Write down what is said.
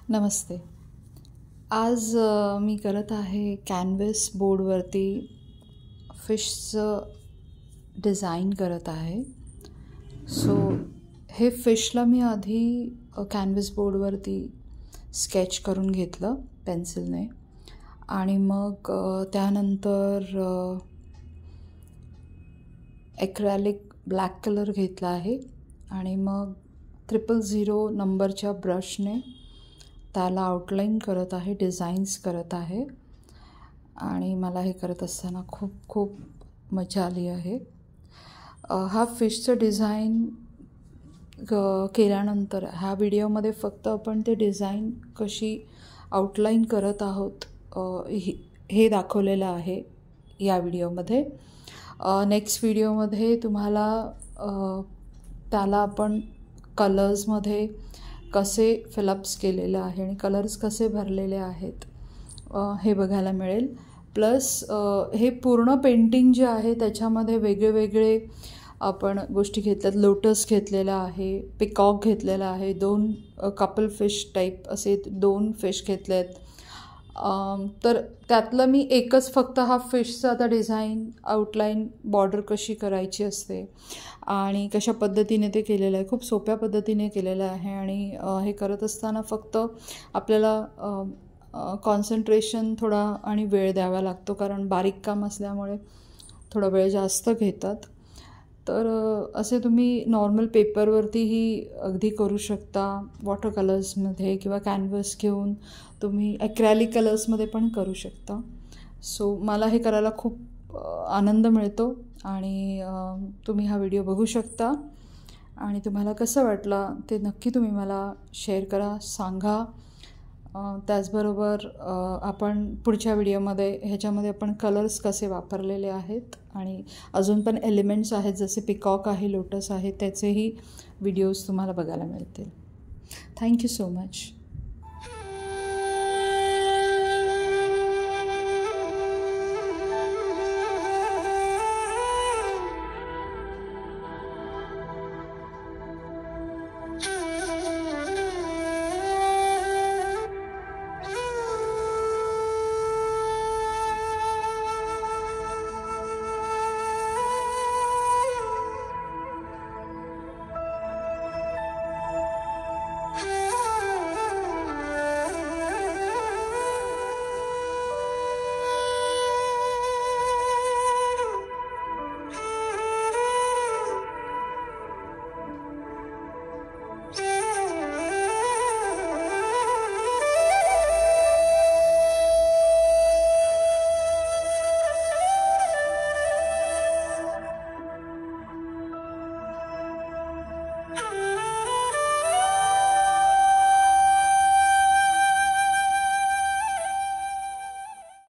नमस्ते. आज मी करत आहे कॅनव्हास बोर्डवरती फिशचं डिझाईन करत आहे. सो हे फिशला मी आधी कॅनव्हास बोर्डवरती स्केच करून घेतलं पेन्सिलने आणि मग त्यानंतर ॲक्रेलिक ब्लॅक कलर घेतला आहे आणि मग 000 नंबरच्या ब्रशने त्याला आउटलाईन करत आहे, डिझाईन्स करत आहे आणि मला हे करत असताना खूप मजा आली आहे. हा फिशचं डिझाईन केल्यानंतर ह्या व्हिडिओमध्ये फक्त आपण ते डिझाईन कशी आउटलाईन करत आहोत हे दाखवलेलं आहे या व्हिडिओमध्ये. नेक्स्ट व्हिडिओमध्ये तुम्हाला त्याला आपण कलर्समध्ये कसे फिलअप्स केलेले आहे आणि कलर्स कसे भरलेले आहेत हे बघायला मिळेल. प्लस हे पूर्ण पेंटिंग जे आहे त्याच्यामध्ये वेगळे आपण गोष्टी घेतल्यात. लोटस घेतलेला आहे, पिकॉक घेतलेला आहे, 2 कपल फिश टाईप असे 2 फिश घेतले आहेत. तर त्यातलं मी एकच फक्त हा फिशचा आता डिझाईन आउटलाईन बॉर्डर कशी करायची असते आणि कशा पद्धतीने ते केलेलं आहे. खूप सोप्या पद्धतीने केलेलं आहे आणि हे करत असताना फक्त आपल्याला कॉन्सन्ट्रेशन थोडा आणि वेळ द्यावा लागतो, कारण बारीक काम असल्यामुळे थोडा वेळ जास्त घेतात. तर असे तुम्ही नॉर्मल पेपरवरतीही अगदी करू शकता, वॉटर कलर्समध्ये किंवा कॅनव्हास घेऊन तुम्ही ॲक्रेलिक कलर्समध्ये पण करू शकता. सो मला हे करायला खूप आनंद मिळतो आणि तुम्ही हा व्हिडिओ बघू शकता आणि तुम्हाला कसं वाटला ते नक्की तुम्ही मला शेअर करा, सांगा. त्याचबरोबर आपण पुढच्या व्हिडिओमध्ये ह्याच्यामध्ये आपण कलर्स कसे वापरलेले आहेत आणि अजून पण एलिमेंट्स आहेत जसे पिकॉक आहे, लोटस आहे, त्याचेही व्हिडिओज तुम्हाला बघायला मिळतील. Thank you so much.